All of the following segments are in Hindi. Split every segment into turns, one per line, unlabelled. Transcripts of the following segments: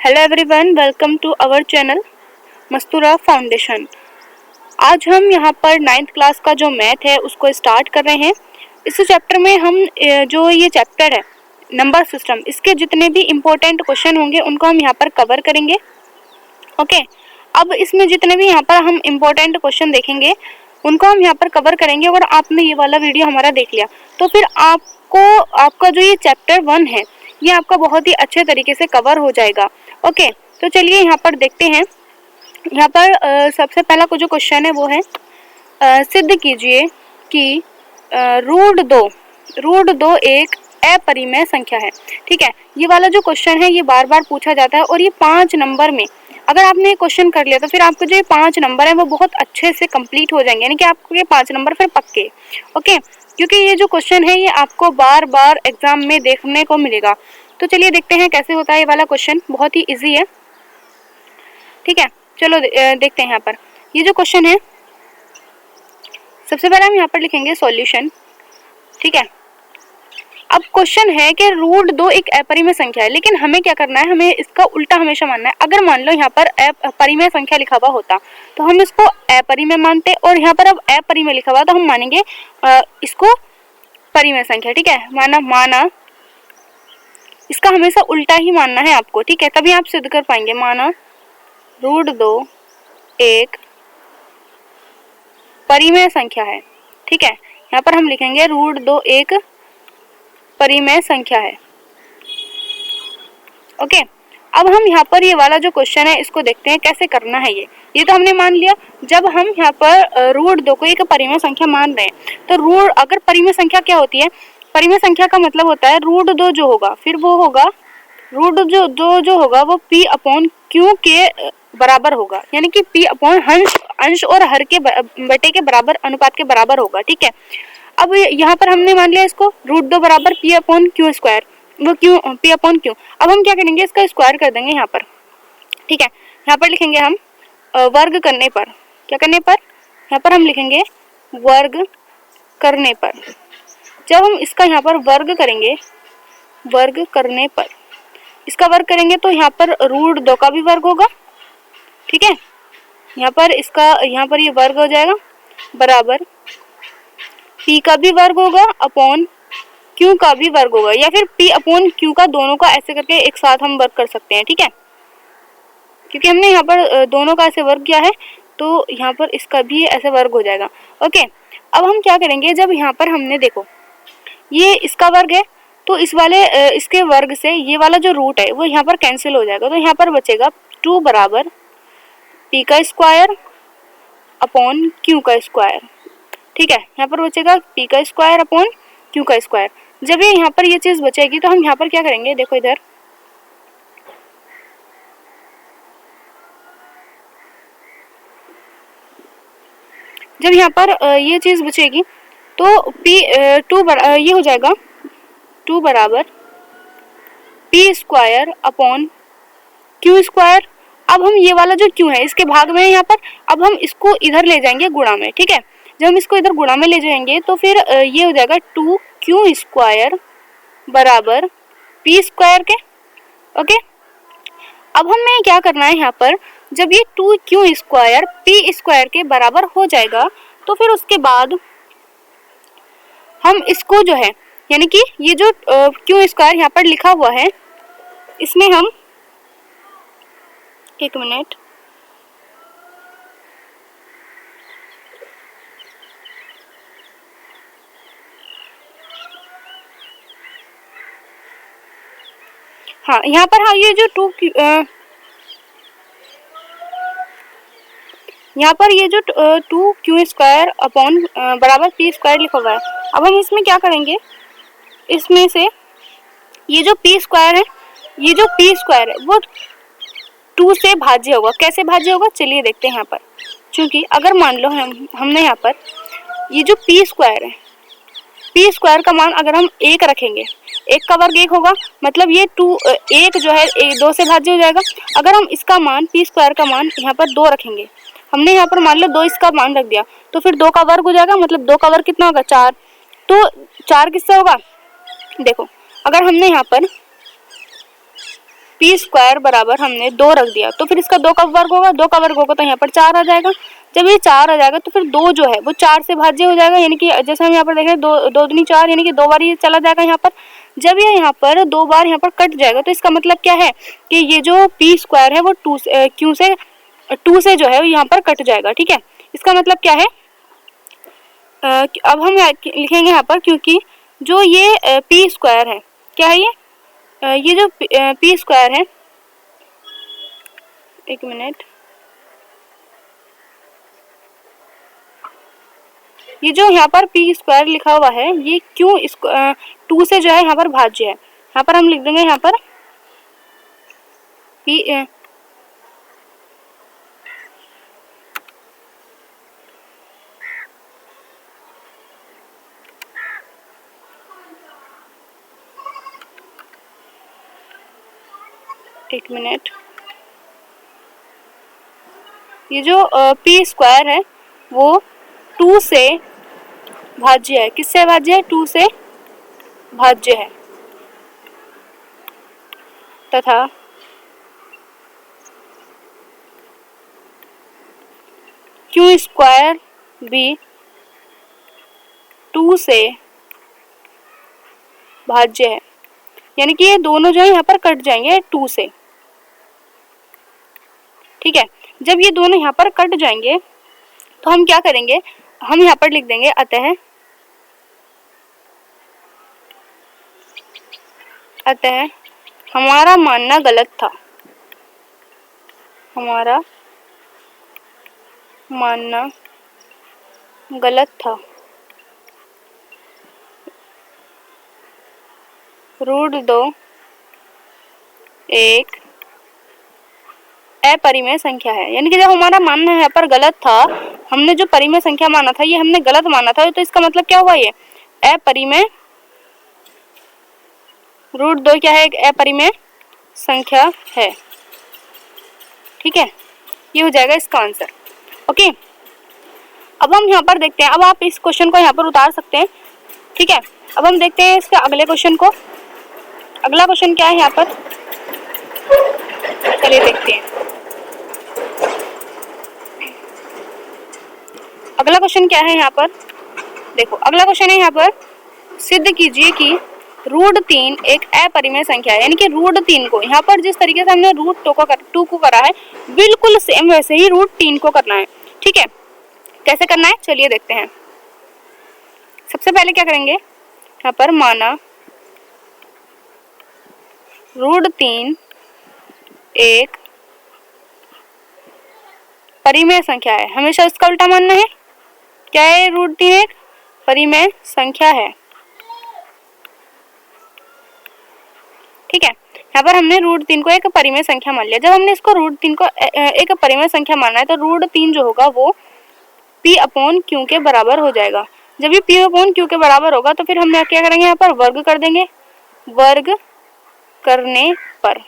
Hello everyone, welcome to our channel Mastura foundation. आज हम यहाँ पर 9th क्लास का जो मैथ है उसको स्टार्ट कर रहे हैं। इस चैप्टर में हम जो ये चैप्टर है नंबर सिस्टम, इसके जितने भी इम्पोर्टेंट क्वेश्चन होंगे उनको हम यहाँ पर कवर करेंगे। ओके, अब इसमें जितने भी यहाँ पर हम इम्पोर्टेंट क्वेश्चन देखेंगे उनको हम यहाँ पर कवर करेंगे। और आपने ये वाला वीडियो हमारा देख लिया तो फिर आपका जो ये चैप्टर 1 है ये आपका बहुत ही अच्छे तरीके से कवर हो जाएगा। ओके, तो चलिए यहाँ पर देखते हैं। यहाँ पर सबसे पहला जो क्वेश्चन है वो है सिद्ध कीजिए कि रूट दो एक अपरिमेय संख्या है। ठीक है, ये वाला जो क्वेश्चन है ये बार बार पूछा जाता है और ये 5 नंबर में अगर आपने क्वेश्चन कर लिया तो फिर आपके जो ये 5 नंबर है वो बहुत अच्छे से कंप्लीट हो जाएंगे, यानी कि आपको ये 5 नंबर फिर पक्के। ओके, क्योंकि ये जो क्वेश्चन है ये आपको बार बार एग्जाम में देखने को मिलेगा। तो चलिए देखते हैं कैसे होता है ये वाला क्वेश्चन, बहुत ही इजी है। ठीक है, चलो देखते हैं। यहाँ पर ये जो क्वेश्चन है सबसे पहले हम यहाँ पर लिखेंगे सॉल्यूशन। ठीक है, अब क्वेश्चन है कि रूट 2 एक अपरिमेय संख्या है, लेकिन हमें क्या करना है, हमें इसका उल्टा हमेशा मानना है। अगर मान लो यहाँ पर अपरिमेय संख्या लिखा हुआ होता तो हम इसको अपरिमेय मानते, और यहाँ पर अब अपरिमेय लिखा हुआ तो हम मानेंगे इसको परिमेय संख्या। ठीक है, माना इसका हमेशा उल्टा ही मानना है आपको। ठीक है, तभी आप सिद्ध कर पाएंगे। माना रूट 2 एक परिमेय संख्या है। ठीक है, यहाँ पर हम लिखेंगे रूट 2 एक परिमेय संख्या है। ओके, अब हम यहाँ पर ये वाला जो क्वेश्चन है इसको देखते हैं कैसे करना है। ये तो हमने मान लिया। जब हम यहाँ पर रूट 2 को एक परिमेय संख्या मान रहे हैं तो अगर परिमेय संख्या क्या होती है, परिमेय संख्या का मतलब होता है रूट 2 जो होगा फिर वो होगा रूट जो होगा वो p अपॉन q के बराबर होगा, यानी कि p अपॉन अंश और हर के बटे के बराबर अनुपात के बराबर होगा। ठीक है, अब यहाँ पर हमने मान लिया इसको रूट 2 बराबर p अपॉन क्यू स्क्वायर, वो क्यों p अपॉन क्यू। अब हम क्या करेंगे, इसका स्क्वायर कर देंगे यहाँ पर। ठीक है, यहाँ पर लिखेंगे हम वर्ग करने पर, क्या करने पर, यहाँ पर हम लिखेंगे वर्ग करने पर। जब हम इसका यहाँ पर वर्ग करेंगे, वर्ग करने पर इसका वर्ग करेंगे तो यहाँ पर रूट 2 का भी वर्ग होगा। ठीक है, यहाँ पर ये वर्ग हो जाएगा बराबर p का भी वर्ग होगा अपॉन q का भी वर्ग होगा, या फिर p अपॉन q का दोनों का ऐसे करके एक साथ हम वर्ग कर सकते हैं। ठीक है, क्योंकि हमने यहाँ पर दोनों का ऐसे वर्ग किया है तो यहाँ पर इसका भी ऐसे वर्ग हो जाएगा। ओके, अब हम क्या करेंगे, जब यहाँ पर हमने देखो ये इसका वर्ग है तो इसके वर्ग से ये वाला जो रूट है वो यहाँ पर कैंसिल हो जाएगा। तो यहाँ पर बचेगा 2 बराबर p का स्क्वायर अपॉन q का स्क्वायर। ठीक है, यहाँ पर बचेगा p का स्क्वायर अपॉन q का स्क्वायर। जब ये यहाँ पर ये चीज बचेगी तो हम यहाँ पर क्या करेंगे, देखो इधर जब यहाँ पर ये चीज बचेगी तो ये हो जाएगा 2 बराबर p square upon q square. अब हम ये वाला जो q है इसके भाग में है यहाँ पर, अब हम इसको इधर ले जाएंगे गुणा में। ठीक है, जब हम इसको इधर गुणा में ले जाएंगे तो फिर ये हो जाएगा 2q स्क्वायर बराबर p स्क्वायर के। ओके, अब हमें क्या करना है, यहाँ पर जब ये 2q स्क्वायर p स्क्वायर के बराबर हो जाएगा तो फिर उसके बाद हम इसको जो है, यानी कि ये जो q स्क्वायर यहाँ पर लिखा हुआ है इसमें हम एक मिनट, हाँ यहाँ पर ये जो यहाँ पर ये जो 2q स्क्वायर अपॉन बराबर p स्क्वायर लिखा हुआ है। अब हम इसमें क्या करेंगे, इसमें से ये जो p स्क्वायर है, ये जो p स्क्वायर है वो 2 से भाज्य होगा। कैसे भाज्य होगा, चलिए देखते हैं यहाँ पर। क्योंकि अगर मान लो हमने यहाँ पर ये जो p स्क्वायर है, p स्क्वायर का मान अगर हम 1 रखेंगे, 1 का वर्ग 1 होगा, मतलब ये 1 जो है 2 से भाज्य हो जाएगा। अगर हम इसका मान p स्क्वायर का मान यहाँ पर 2 रखेंगे, हमने यहाँ पर मान लो 2 इसका मान रख दिया तो फिर 2 का वर्ग हो जाएगा, मतलब 2 का वर्ग कितना होगा, 4। तो 4 किससे होगा, देखो अगर हमने यहाँ पर पी स्क्वायर बराबर हमने 2 रख दिया, तो फिर इसका 2 का वर्ग होगा, 2 का वर्ग होगा तो यहाँ पर 4 आ जाएगा। जब ये 4 आ जाएगा तो फिर 2 जो है वो 4 से भाज्य हो जाएगा, यानी कि जैसे हम यहाँ पर देख रहे हैं 2 दूनी 4, यानी कि 2 बार ये चला जाएगा यहाँ पर। जब ये यहाँ पर 2 बार यहाँ पर कट जाएगा तो इसका मतलब क्या है कि ये जो पी स्क्वायर है वो 2 से जो है यहाँ पर कट जाएगा। ठीक है, इसका मतलब क्या है, अब हम लिखेंगे यहाँ पर, क्योंकि जो ये पी स्क्वायर है, क्या है ये जो पी स्क्वायर है, एक मिनट, ये जो यहाँ पर पी स्क्वायर लिखा हुआ है ये क्यों इसको 2 से जो है यहाँ पर भाज्य है। यहाँ पर हम लिख देंगे यहाँ पर पी एक मिनट, ये जो पी स्क्वायर है वो 2 से भाज्य है। किससे भाज्य है? 2 से भाज्य है, तथा क्यू स्क्वायर भी 2 से भाज्य है, यानी कि ये दोनों जो है यहाँ पर कट जाएंगे 2 से। ठीक है, जब ये दोनों यहाँ पर कट जाएंगे तो हम क्या करेंगे, हम यहाँ पर लिख देंगे अतः हमारा मानना गलत था, हमारा मानना गलत था। √2 एक अपरिमेय संख्या है, यानी कि जब हमारा मानना यहाँ पर गलत था, हमने जो परिमेय संख्या माना था ये हमने गलत माना था, तो इसका मतलब क्या हुआ, ये अपरिमेय, √2 क्या है, एक अपरिमेय संख्या है। ठीक है, ये हो जाएगा इसका आंसर। ओके, अब हम यहाँ पर देखते हैं, अब आप इस क्वेश्चन को यहाँ पर उतार सकते हैं। ठीक है, अब हम देखते हैं इसके अगले क्वेश्चन को। अगला क्वेश्चन क्या है यहाँ पर, चलिए देखते हैं। अगला क्वेश्चन क्या है यहाँ पर, देखो अगला क्वेश्चन है यहाँ पर, सिद्ध कीजिए कि √3 एक अपरिमेय संख्या है, यानी कि √3 को यहाँ पर जिस तरीके से हमने √2 को करा है बिल्कुल सेम वैसे ही √3 को करना है। ठीक है, कैसे करना है चलिए देखते हैं। सबसे पहले क्या करेंगे, यहाँ पर माना √3 एक परिमेय संख्या है, हमेशा इसका उल्टा मानना है। क्या है, √3 एक परिमेय संख्या है। ठीक है, यहाँ पर हमने √3 को एक परिमेय संख्या मान लिया। जब हमने इसको √3 को एक परिमेय संख्या मानना है तो √3 जो होगा वो P/Q के बराबर हो जाएगा। जब ये P/Q के बराबर होगा तो फिर हम क्या करेंगे, यहाँ पर वर्ग कर देंगे। वर्ग करने पर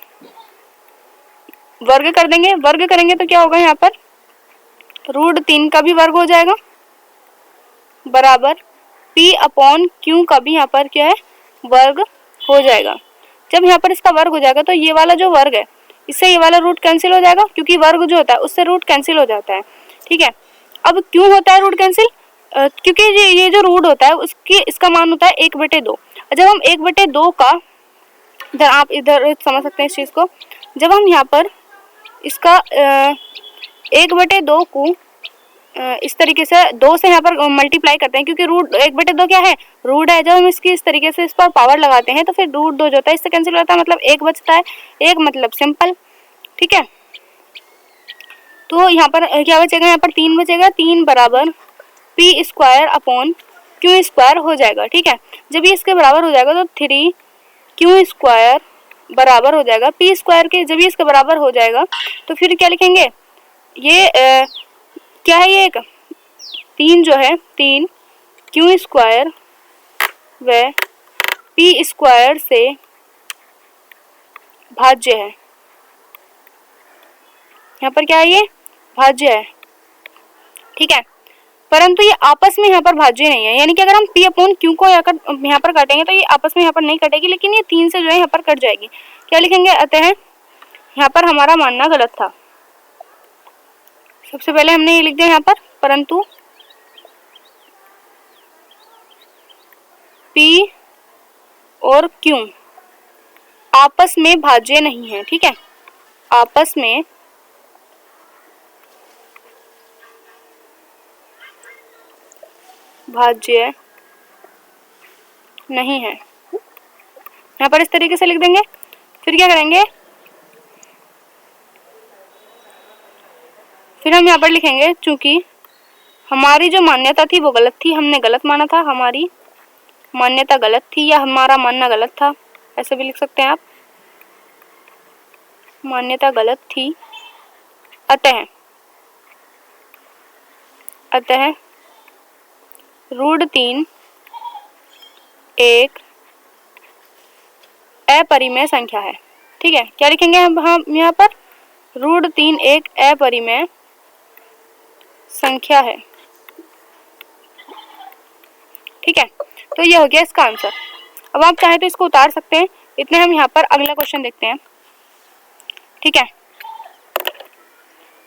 वर्ग कर देंगे, वर्ग करेंगे तो क्या होगा, यहाँ पर √3 का भी वर्ग हो जाएगा बराबर P/Q का भी यहाँ पर क्या है, वर्ग हो जाएगा। जब यहाँ पर इसका वर्ग हो जाएगा तो ये वाला जो वर्ग है इससे ये वाला रूट कैंसिल हो जाएगा, क्योंकि वर्ग जो होता है उससे रूट कैंसिल हो जाता है। ठीक है, अब क्यों होता है रूट कैंसिल, क्योंकि ये जो रूट होता है उसकी इसका मान होता है 1/2। जब हम 1/2 का, इधर आप इधर समझ सकते हैं इस चीज को, जब हम यहाँ पर इसका 1/2 को इस तरीके से 2 से यहाँ पर मल्टीप्लाई करते हैं, क्योंकि √1/2 क्या है, रूट है। जब हम इसकी इस तरीके से इस पर पावर लगाते हैं तो फिर √2 जो होता है इससे कैंसिल होता है, मतलब 1 बचता है, 1 मतलब सिंपल। ठीक है, तो यहाँ पर क्या बचेगा, यहाँ पर 3 बचेगा, 3 बराबर P²/Q² हो जाएगा। ठीक है, जब ये इसके बराबर हो जाएगा तो 3Q² बराबर हो जाएगा P² के। जब ये इसके बराबर हो जाएगा तो फिर क्या लिखेंगे, ये क्या है, ये एक 3 जो है 3Q² व P² से भाज्य है। यहाँ पर क्या है, ये भाज्य है। ठीक है, परंतु ये आपस में यहाँ पर भाज्य नहीं है, यानी कि अगर हम P/Q को यहाँ पर काटेंगे तो ये आपस में यहाँ पर नहीं कटेगी, लेकिन ये 3 से जो है यहाँ पर कट जाएगी। क्या लिखेंगे, अतः यहाँ पर हमारा मानना गलत था। सबसे पहले हमने ये लिख दिया यहाँ पर, परंतु P और Q आपस में भाज्य नहीं है। ठीक है, आपस में भाज्य नहीं है। यहाँ पर इस तरीके से लिख देंगे। फिर क्या करेंगे, फिर हम यहाँ पर लिखेंगे चूंकि हमारी जो मान्यता थी वो गलत थी, हमने गलत माना था, हमारी मान्यता गलत थी या हमारा मानना गलत था, ऐसे भी लिख सकते हैं आप, मान्यता गलत थी। अतः √3 एक अपरिमेय संख्या है। ठीक है, क्या लिखेंगे हम यहाँ पर, √3 एक अपरिमेय संख्या है। ठीक है, तो ये हो गया इसका आंसर। अब आप चाहे तो इसको उतार सकते हैं। इतने हम यहाँ पर अगला क्वेश्चन देखते हैं। ठीक है,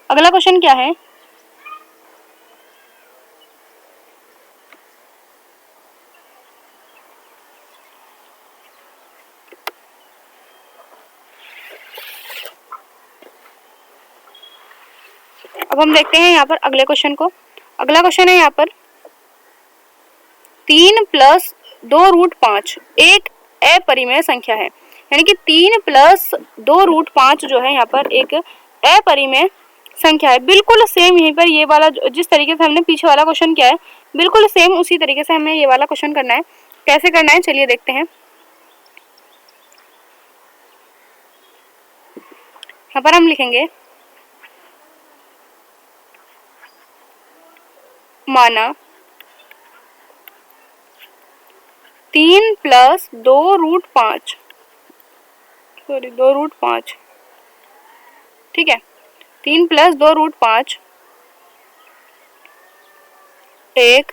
अगला क्वेश्चन क्या है, अब हम देखते हैं यहाँ पर अगले क्वेश्चन को। अगला क्वेश्चन है यहाँ पर 3 + 2√5 एक अपरिमेय संख्या है। यानी कि 3 + 2√5 जो है यहाँ पर एक अपरिमेय संख्या है। बिल्कुल सेम यहीं पर ये वाला जिस तरीके से हमने पीछे वाला क्वेश्चन किया है, बिल्कुल सेम उसी तरीके से हमें ये वाला क्वेश्चन करना है। कैसे करना है चलिए देखते हैं। यहाँ पर हम लिखेंगे माना 3 + 2√5 2√5। ठीक है, 3 + 2√5 एक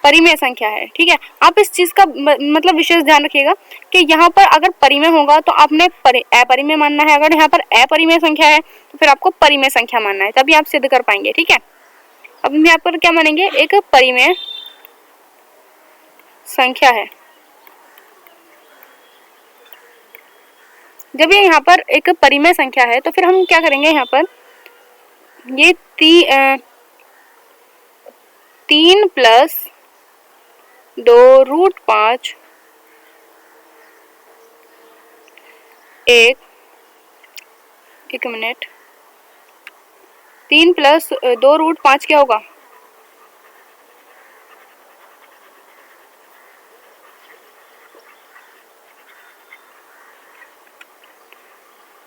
परिमेय संख्या है। ठीक है, आप इस चीज का मतलब विशेष ध्यान रखिएगा कि यहाँ पर अगर परिमेय होगा तो आपने अपरिमेय मानना है, अगर यहाँ पर अपरिमेय संख्या है तो फिर आपको परिमेय संख्या मानना है, तभी आप सिद्ध कर पाएंगे। ठीक है, अब हम यहाँ पर क्या मानेंगे, एक परिमेय संख्या है। जब ये यहाँ पर एक परिमेय संख्या है तो फिर हम क्या करेंगे, यहाँ पर ये 3 + 2√5 एक मिनट, 3 + 2√5 क्या होगा,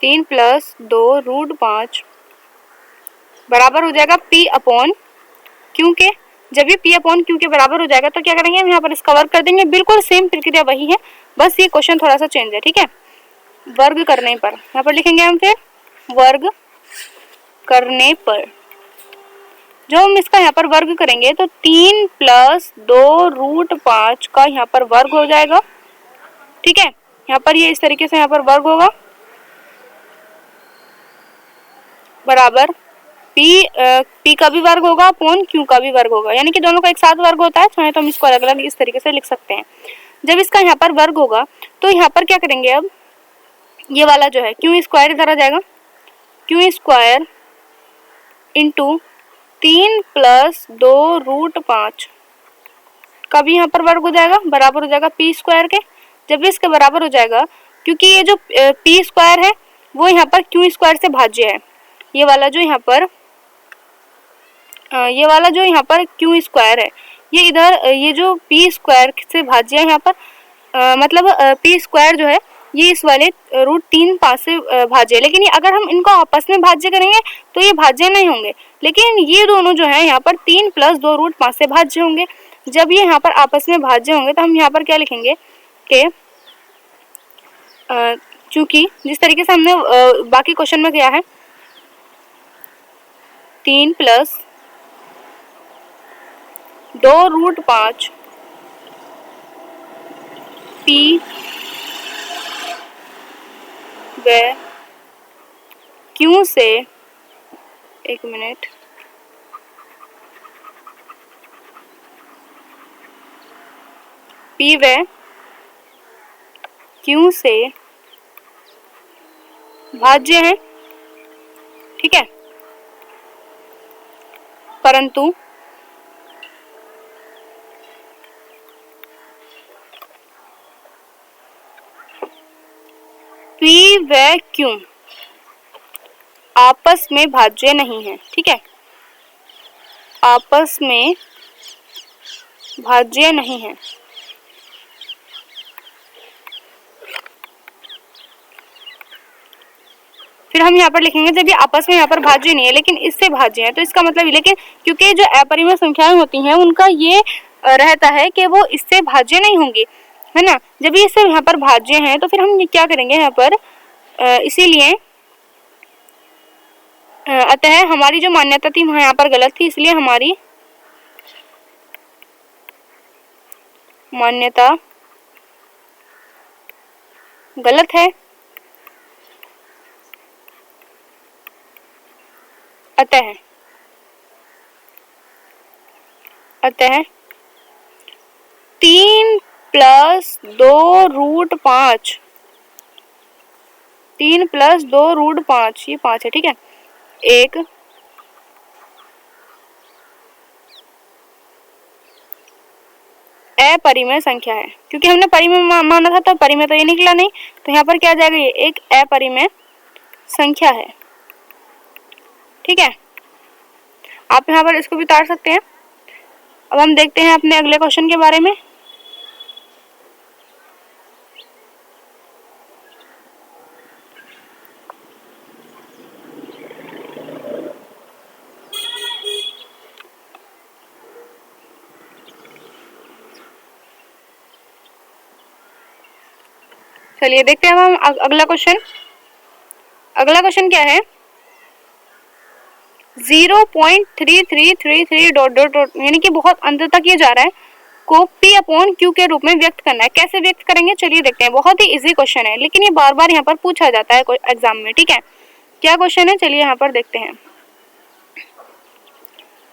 3 + 2√5 बराबर हो जाएगा P/Q के। जब ये P/Q के बराबर हो जाएगा तो क्या करेंगे, हम यहाँ पर इसका वर्ग कर देंगे। बिल्कुल सेम प्रक्रिया वही है, बस ये क्वेश्चन थोड़ा सा चेंज है। ठीक है, वर्ग करने पर यहाँ पर लिखेंगे हम, फिर वर्ग करने पर जो हम इसका यहाँ पर वर्ग करेंगे तो 3 + 2√5 का यहाँ पर वर्ग हो जाएगा। ठीक है, यहाँ पर ये इस तरीके से यहाँ पर वर्ग होगा बराबर P का भी वर्ग होगा अपॉन Q का भी वर्ग होगा, यानी कि दोनों का एक साथ वर्ग होता है। चाहे तो हम इसको अलग अलग इस तरीके से लिख सकते हैं। जब इसका यहाँ पर वर्ग होगा तो यहाँ पर क्या करेंगे, अब ये वाला जो है Q² इधर आ जाएगा, Q² इंटू 3 + 2√5 का भी यहाँ पर वर्ग हो जाएगा, बराबर हो जाएगा P² के। जब इसके बराबर हो जाएगा, क्योंकि ये जो P² है वो यहाँ पर Q² से भाज्य है। ये वाला जो यहाँ पर Q² है, ये इधर ये जो P² से भाज्य है यहाँ पर, मतलब P² जो है ये इस वाले √3 से भाज्य है। लेकिन अगर हम इनको आपस में भाज्य करेंगे तो ये भाज्य नहीं होंगे, लेकिन ये दोनों जो है यहाँ पर 3 + 2√5 से भाज्य होंगे। जब ये यहाँ पर आपस में भाज्य होंगे तो हम यहाँ पर क्या लिखेंगे कि चूंकि जिस तरीके से हमने बाकी क्वेश्चन में किया है, 3 + 2√5 P व क्यू से, एक मिनट, पी व क्यू से भाज्य हैं, ठीक है, परंतु पी व क्यू आपस में भाज्य नहीं है, ठीक है, आपस में भाज्य नहीं है। फिर हम यहाँ पर लिखेंगे जब ये आपस में यहाँ पर भाज्य नहीं है लेकिन इससे भाज्य है, तो इसका मतलब, लेकिन क्योंकि जो अपरिमेय संख्याएं होती हैं उनका ये रहता है कि वो इससे भाज्य नहीं होंगी, है ना। जब ये इससे यहाँ पर भाज्य हैं तो फिर हम क्या करेंगे यहाँ पर, इसीलिए अतः हमारी जो मान्यता थी वह यहाँ पर गलत थी, इसलिए हमारी मान्यता गलत है। अतः 3 + 2 √5, 3 + 2 √5, ये 5 है, ठीक है, एक अपरिमेय संख्या है। क्योंकि हमने परिमेय माना था तो परिमेय तो ये निकला नहीं, तो यहाँ पर क्या आ जाएगा, ये एक अपरिमेय संख्या है, ठीक है। आप यहाँ पर इसको भी उतार सकते हैं। अब हम देखते हैं अपने अगले क्वेश्चन के बारे में। चलिए देखते हैं हम अगला क्वेश्चन। अगला क्वेश्चन क्या है, 0.3333 डॉट डॉट डॉट, यानी कि बहुत अंत तक ये जा रहा है, को P/Q के रूप में व्यक्त करना है। कैसे व्यक्त करेंगे चलिए देखते हैं। बहुत ही इजी क्वेश्चन है लेकिन ये बार बार यहाँ पर पूछा जाता है एग्जाम में, ठीक है। क्या क्वेश्चन है चलिए यहाँ पर देखते हैं।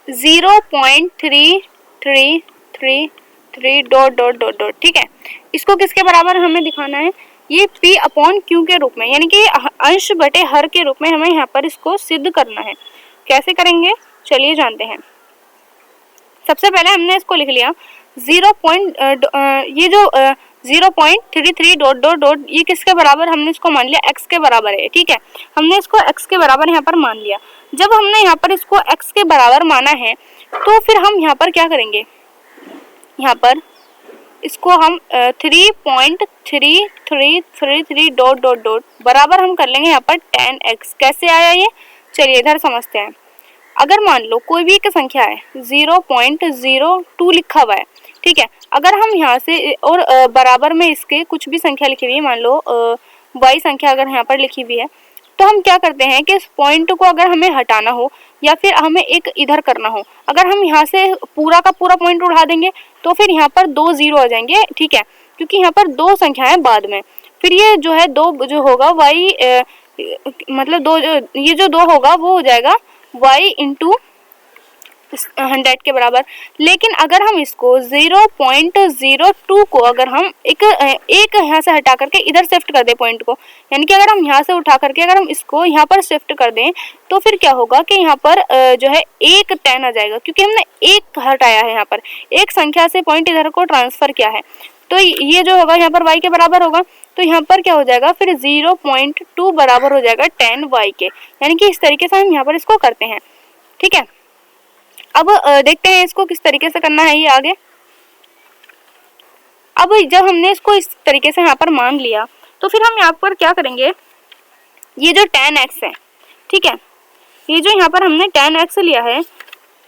0.3333 डॉट डॉट डॉट डॉट, ठीक है, इसको किसके बराबर हमें दिखाना है, ये P/Q के रूप में, यानी कि अंश बटे हर के रूप में हमें यहाँ पर इसको सिद्ध करना है। कैसे करेंगे चलिए जानते हैं। सबसे पहले हमने इसको लिख लिया 0.33 डॉट डॉट डॉट, ये किसके बराबर, हमने इसको मान लिया x के बराबर है, ठीक है। हमने इसको x के बराबर यहाँ पर मान लिया। जब हमने यहाँ पर इसको x के बराबर माना है तो फिर हम यहाँ पर क्या करेंगे, यहाँ पर इसको हम 3.3333 डॉट डॉट डॉट बराबर हम कर लेंगे यहाँ पर 10x। कैसे आया ये चलिए इधर समझते हैं। अगर मान लो कोई भी एक संख्या है 0.02 लिखा हुआ है, ठीक है, अगर हम यहाँ से और बराबर में इसके कुछ भी संख्या लिखी हुई है, मान लो y संख्या अगर यहाँ पर लिखी हुई है, तो हम क्या करते हैं कि इस पॉइंट को अगर हमें हटाना हो या फिर हमें एक इधर करना हो, अगर हम यहाँ से पूरा का पूरा पॉइंट उठा देंगे तो फिर यहाँ पर 2 0 आ जाएंगे, ठीक है, क्योंकि यहाँ पर 2 संख्याएं बाद में, फिर ये जो है 2 जो होगा y मतलब 2 ये जो 2 होगा वो हो जाएगा y इंटू 100 के बराबर। लेकिन अगर हम इसको 0.02 को अगर हम एक यहाँ से हटा करके इधर शिफ्ट कर दें पॉइंट को, यानी कि अगर हम यहाँ से उठा करके अगर हम इसको यहाँ पर शिफ्ट कर दें तो फिर क्या होगा कि यहाँ पर जो है 1 10 आ जाएगा, क्योंकि हमने 1 हटाया है, यहाँ पर एक संख्या से पॉइंट इधर को ट्रांसफर किया है। तो ये जो होगा यहाँ पर y के बराबर होगा, तो यहाँ पर क्या हो जाएगा फिर 0.2 बराबर हो जाएगा 10y के, यानी कि इस तरीके से हम यहाँ पर इसको करते हैं, ठीक है। अब देखते हैं इसको किस तरीके से करना है ये आगे। अब जब हमने इसको इस तरीके से यहाँ पर मान लिया तो फिर हम यहाँ पर क्या करेंगे, ये जो 10x है, ठीक है, ये जो यहाँ पर हमने 10x लिया है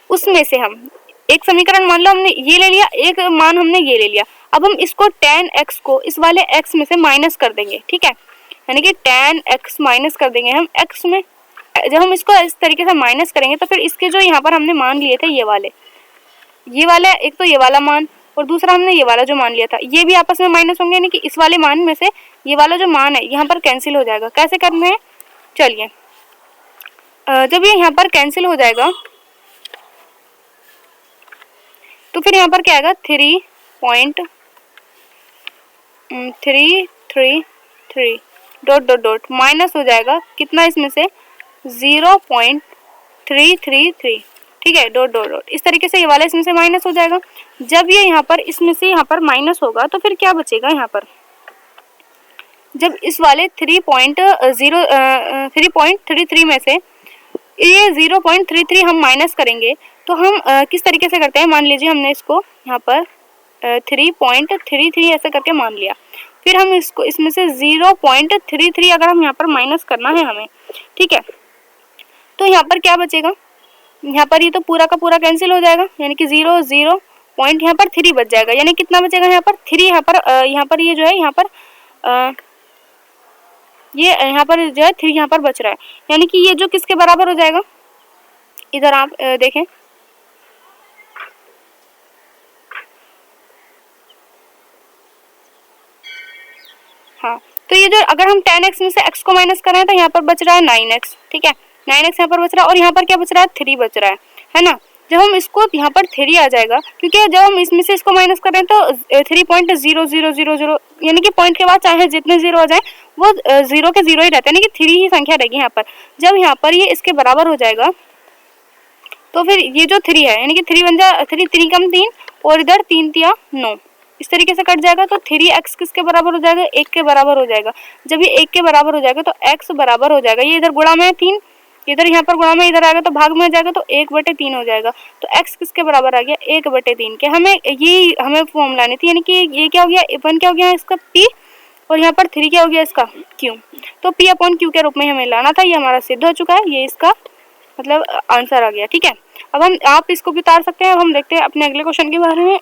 उसमें से हम एक समीकरण मान लो हमने ये ले लिया, एक मान हमने ये ले लिया। अब हम इसको 10x को इस वाले x में से माइनस कर देंगे, ठीक है, यानी कि 10x माइनस कर देंगे हम x में। जब हम इसको इस तरीके से माइनस करेंगे तो फिर इसके जो यहाँ पर हमने मान लिए थे ये वाले एक तो ये वाला मान और दूसरा हमने ये वाला जो मान लिया था, ये भी आपस में माइनस होंगे, यानी कि इस वाले मान में से ये वाला जो मान है यहाँ पर कैंसिल हो जाएगा। कैसे करना है, चलिए जब ये यहाँ पर कैंसिल हो जाएगा तो फिर यहाँ पर क्या आएगा 3.333 डॉट डॉट डॉट माइनस हो जाएगा कितना, इसमें से 0.333, ठीक है, डॉट डॉट डॉट। इस तरीके से ये वाला इसमें से माइनस हो जाएगा। जब ये यहाँ पर इसमें से यहाँ पर माइनस होगा तो फिर क्या बचेगा यहाँ पर, जब इस वाले 3.33 में से ये 0.33 हम माइनस करेंगे तो हम किस तरीके से करते हैं, मान लीजिए हमने इसको यहाँ पर 3.33 ऐसे करके मान लिया, फिर हम इसको इसमें से 0.33 अगर हम यहाँ पर माइनस करना है हमें, ठीक है, तो यहाँ पर क्या बचेगा, यहाँ पर ये तो पूरा का पूरा कैंसिल हो जाएगा, यानी कि 0 पॉइंट यहाँ पर 3 बच जाएगा, यानी कितना बचेगा यहाँ पर 3, यहाँ पर ये जो है यहाँ पर ये यहाँ पर जो है 3 यहाँ पर बच रहा है, यानी कि ये जो किसके बराबर हो जाएगा, इधर आप देखें, हाँ, तो ये जो अगर हम 10x में से x को माइनस कर रहे हैं तो यहाँ पर बच रहा है 9x, ठीक है, 9x यहाँ पर बच रहा है और यहाँ पर क्या बच रहा है 3 बच रहा है ना। जब हम इसको यहाँ पर 3 आ जाएगा, क्योंकि जब हम इसमें से इसको माइनस कर रहे हैं तो 3.0000 यानी कि पॉइंट के बाद चाहे जितने जीरो आ जाए वो 0 के 0 ही रहते हैं, यानी कि 3 ही संख्या रहेगी यहाँ पर। जब यहाँ पर ये इसके बराबर हो जाएगा तो फिर ये जो 3 है, यानी कि 3 बन जा 3 कम 3 और इधर 3 तिया 9, इस तरीके से कट जाएगा। तो 3x किसके बराबर हो जाएगा, 1 के बराबर हो जाएगा। जब ये 1 के बराबर हो जाएगा तो x बराबर हो जाएगा, ये इधर गुणा में 3, इधर यहाँ पर गुणा में इधर आएगा तो भाग में आ जाएगा, तो 1/3 हो जाएगा। तो x किसके बराबर आ गया, 1/3 के। हमें फॉर्म लानी थी, यानी कि ये क्या हो गया, 1 क्या हो गया इसका p और यहाँ पर 3 क्या हो गया इसका q। तो p/q के रूप में हमें लाना था, ये हमारा सिद्ध हो चुका है, ये इसका मतलब आंसर आ गया, ठीक है। अब आप इसको भी उतार सकते हैं। अब हम देखते हैं अपने अगले क्वेश्चन के बारे में।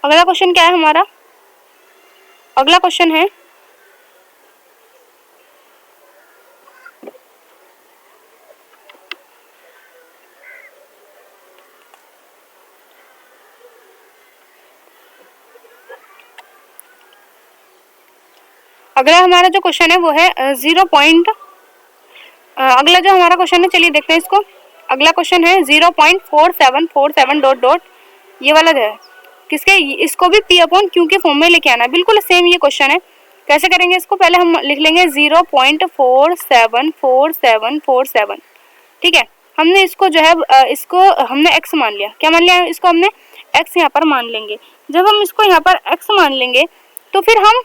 अगला क्वेश्चन क्या है हमारा, अगला क्वेश्चन है अगला हमारा जो क्वेश्चन है वो है अगला जो हमारा क्वेश्चन है, चलिए देखते हैं इसको। अगला क्वेश्चन है 0.4747 डॉट डॉट, ये वाला है किसके, इसको भी p/q के फॉर्म में लेके आना है। बिल्कुल सेम ये क्वेश्चन है। कैसे करेंगे इसको, पहले हम लिख लेंगे 0.4747, ठीक है। हमने इसको जो है इसको हमने x मान लिया, क्या मान लिया, इसको हमने x यहाँ पर मान लेंगे। जब हम इसको यहाँ पर x मान लेंगे तो फिर हम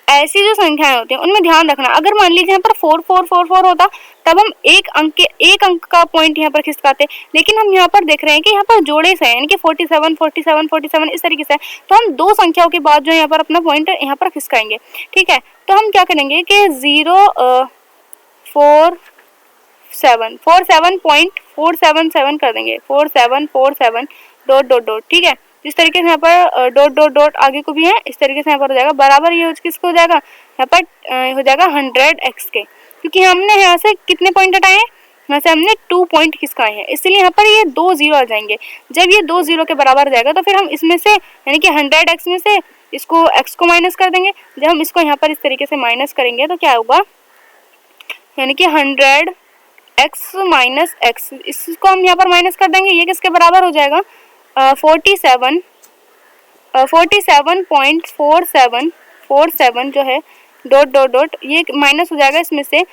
ऐसी जो संख्याएं होती हैं उनमें ध्यान रखना। अगर मान लीजिए यहाँ पर 4444 होता तब हम एक अंक का पॉइंट यहाँ पर खिसकाते, लेकिन हम यहाँ पर देख रहे हैं कि यहाँ पर जोड़े से है, यानी कि 47 इस तरीके से, तो हम दो संख्याओं के बाद जो यहाँ पर अपना पॉइंट यहाँ पर खिसकाएंगे, ठीक है। तो हम क्या करेंगे कि 47.477 कर देंगे, 4747 डॉट डॉट डॉट, ठीक है। जिस तरीके से यहाँ पर डॉट डॉट डॉट आगे को भी है, इस तरीके से यहाँ पर हो जाएगा बराबर, ये किसको हो जाएगा, यहाँ पर हो जाएगा 100x के, क्योंकि हमने यहाँ से कितने पॉइंट हटाए हैं, यहाँ से हमने 2 पॉइंट खिसकाए हैं, इसलिए यहाँ पर ये 2 0 आ जाएंगे। जब ये 2 0 के बराबर हो जाएगा तो फिर हम इसमें से यानी कि 100x में से इसको x को माइनस कर देंगे। जब हम इसको यहाँ पर इस तरीके से माइनस करेंगे तो क्या होगा, यानी कि 100x माइनस x, इसको हम यहाँ पर माइनस कर देंगे, ये किसके बराबर हो जाएगा 47.47 जो है डॉट डॉट डॉट, ये माइनस हो जाएगा इसमें से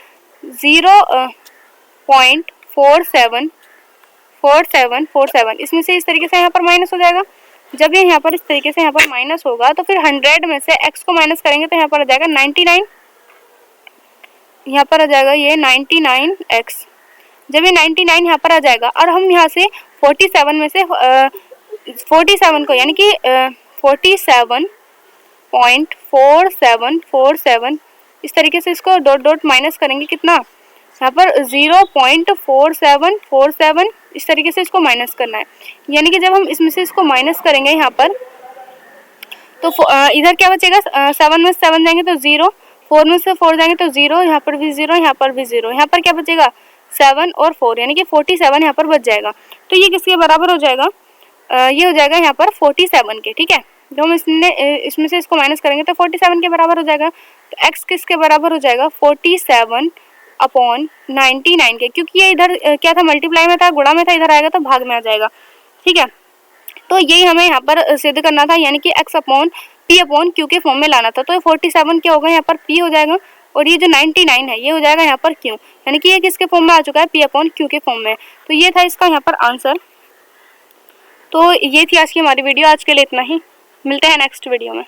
0.4747 इसमें से इस तरीके से यहाँ पर माइनस हो जाएगा। जब ये यहाँ पर इस तरीके से यहाँ पर माइनस होगा तो फिर 100 में से x को माइनस करेंगे तो यहाँ पर आ जाएगा 99, यहाँ पर आ जाएगा ये 99x। जब ये 99 यहाँ पर आ जाएगा और हम यहाँ से 47 में से 47 को यानी कि 47.4747 इस तरीके से इसको डॉट डॉट माइनस करेंगे, कितना यहाँ पर 0.4747 इस तरीके से इसको माइनस करना है। यानी कि जब हम इसमें से इसको माइनस करेंगे यहाँ पर तो इधर क्या बचेगा, 7 में 7 जाएंगे तो 0, 4 में से 4 जाएंगे तो 0, यहाँ पर भी 0, यहाँ पर भी 0, यहाँ पर क्या बचेगा 7 और 4 यानी कि 47 यहाँ पर बच जाएगा। तो ये किसके बराबर हो जाएगा, ये हो जाएगा यहाँ पर 47 के। ठीक है, तो हम इसमें से इसको माइनस करेंगे तो 47 के बराबर हो जाएगा। तो x किसके बराबर हो जाएगा, 47 अपॉन 99 के, क्योंकि ये इधर क्या था, मल्टीप्लाई में था, गुणा में था, इधर आएगा तो भाग में आ जाएगा। ठीक है, तो यही हमें यहाँ पर सिद्ध करना था, यानी कि x upon p upon q के फॉर्म में लाना था। तो ये 47 क्या होगा, यहाँ पर p हो जाएगा, और ये जो 99 है ये हो जाएगा यहाँ पर q, यानी कि ये किसके फॉर्म में आ चुका है, p अपॉन q के फॉर्म में। तो ये था इसका यहाँ पर आंसर। तो ये थी आज की हमारी वीडियो, आज के लिए इतना ही, मिलते हैं नेक्स्ट वीडियो में।